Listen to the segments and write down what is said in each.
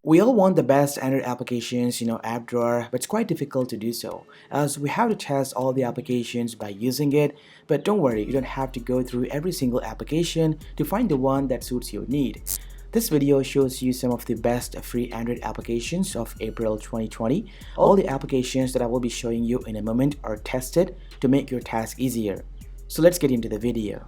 We all want the best Android applications, app drawer, but it's quite difficult to do so, as we have to test all the applications by using it. But don't worry, you don't have to go through every single application to find the one that suits your need. This video shows you some of the best free Android applications of April 2020. All the applications that I will be showing you in a moment are tested to make your task easier. So let's get into the video.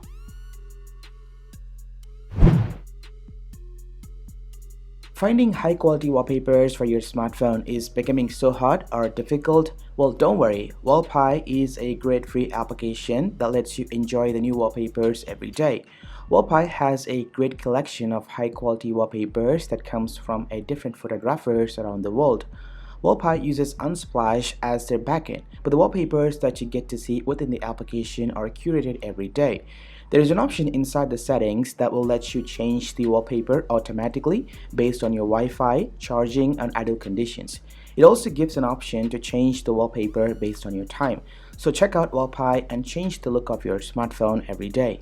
Finding high-quality wallpapers for your smartphone is becoming so hard or difficult? Well, don't worry. Wallpie is a great free application that lets you enjoy the new wallpapers every day. Wallpie has a great collection of high-quality wallpapers that comes from different photographers around the world. Wallpie uses Unsplash as their backend, but the wallpapers that you get to see within the application are curated every day. There is an option inside the settings that will let you change the wallpaper automatically based on your Wi-Fi, charging, and idle conditions. It also gives an option to change the wallpaper based on your time. So check out Wallpie and change the look of your smartphone every day.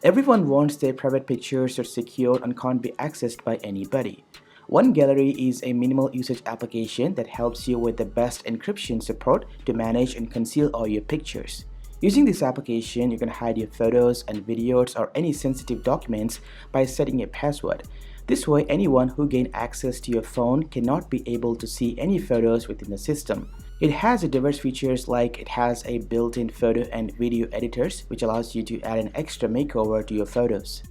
Everyone wants their private pictures are secured and can't be accessed by anybody. One Gallery is a minimal usage application that helps you with the best encryption support to manage and conceal all your pictures. Using this application, you can hide your photos and videos or any sensitive documents by setting a password. This way, anyone who gains access to your phone cannot be able to see any photos within the system. It has diverse features like it has a built-in photo and video editors, which allows you to add an extra makeover to your photos.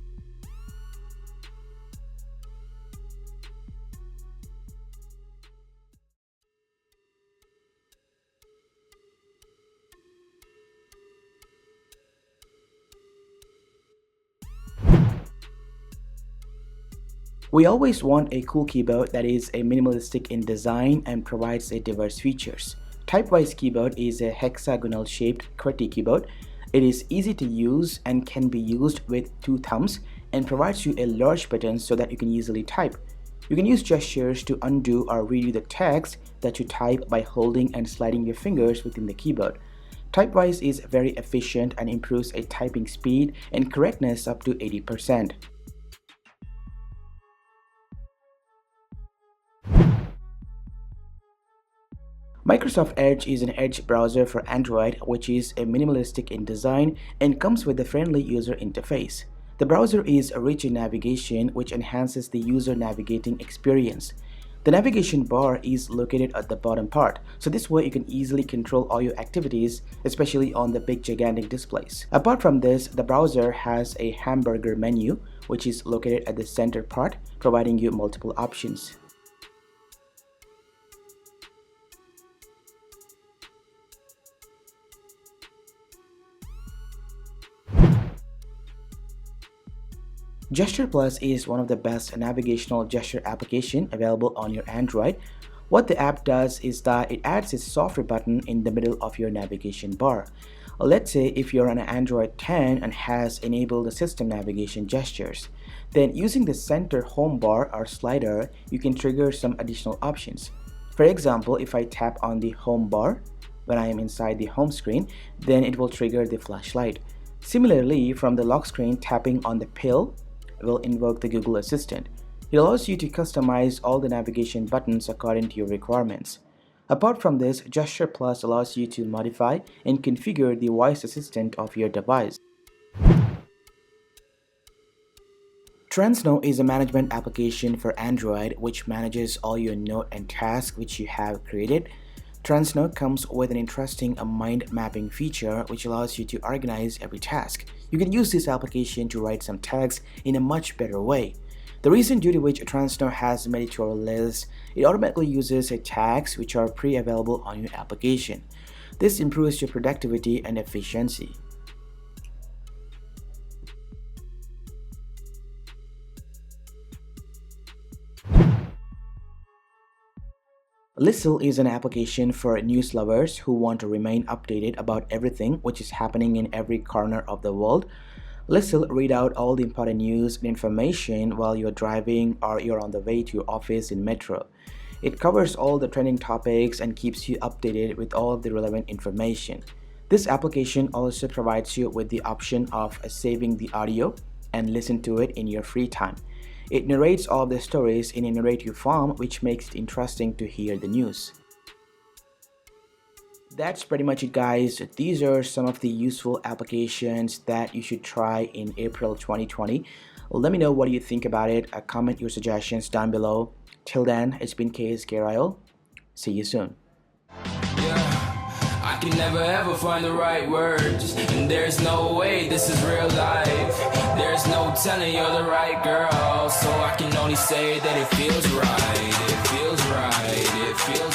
We always want a cool keyboard that is a minimalistic in design and provides a diverse features. Typewise keyboard is a hexagonal shaped QWERTY keyboard. It is easy to use and can be used with two thumbs and provides you a large button so that you can easily type. You can use gestures to undo or redo the text that you type by holding and sliding your fingers within the keyboard. Typewise is very efficient and improves a typing speed and correctness up to 80%. Microsoft Edge is an Edge browser for Android, which is a minimalistic in design and comes with a friendly user interface. The browser is rich in navigation, which enhances the user navigating experience. The navigation bar is located at the bottom part, so this way you can easily control all your activities, especially on the big gigantic displays. Apart from this, the browser has a hamburger menu, which is located at the center part, providing you multiple options. Gesture Plus is one of the best navigational gesture application available on your Android. What the app does is that it adds a software button in the middle of your navigation bar. Let's say if you're on an Android 10 and has enabled the system navigation gestures, then using the center home bar or slider, you can trigger some additional options. For example, if I tap on the home bar when I am inside the home screen, then it will trigger the flashlight. Similarly, from the lock screen, tapping on the pill will invoke the Google Assistant. It allows you to customize all the navigation buttons according to your requirements. Apart from this, Gesture Plus allows you to modify and configure the voice assistant of your device. Transnote is a management application for Android which manages all your note and tasks which you have created. Transnote comes with an interesting mind mapping feature which allows you to organize every task. You can use this application to write some text in a much better way. The reason due to which Transnote has made it to our list, it automatically uses tags which are pre-available on your application. This improves your productivity and efficiency. Listle is an application for news lovers who want to remain updated about everything which is happening in every corner of the world. Listle read out all the important news and information while you're driving or you're on the way to your office in metro. It covers all the trending topics and keeps you updated with all of the relevant information. This application also provides you with the option of saving the audio and listen to it in your free time. It narrates all of the stories in a narrative form, which makes it interesting to hear the news. That's pretty much it, guys. These are some of the useful applications that you should try in April 2020. Let me know what you think about it. Comment your suggestions down below. Till then, it's been KSK Ryle. See you soon. I can never ever find the right words, and there's no way this is real life. There's no telling you're the right girl, so I can only say that it feels right. It feels right. It feels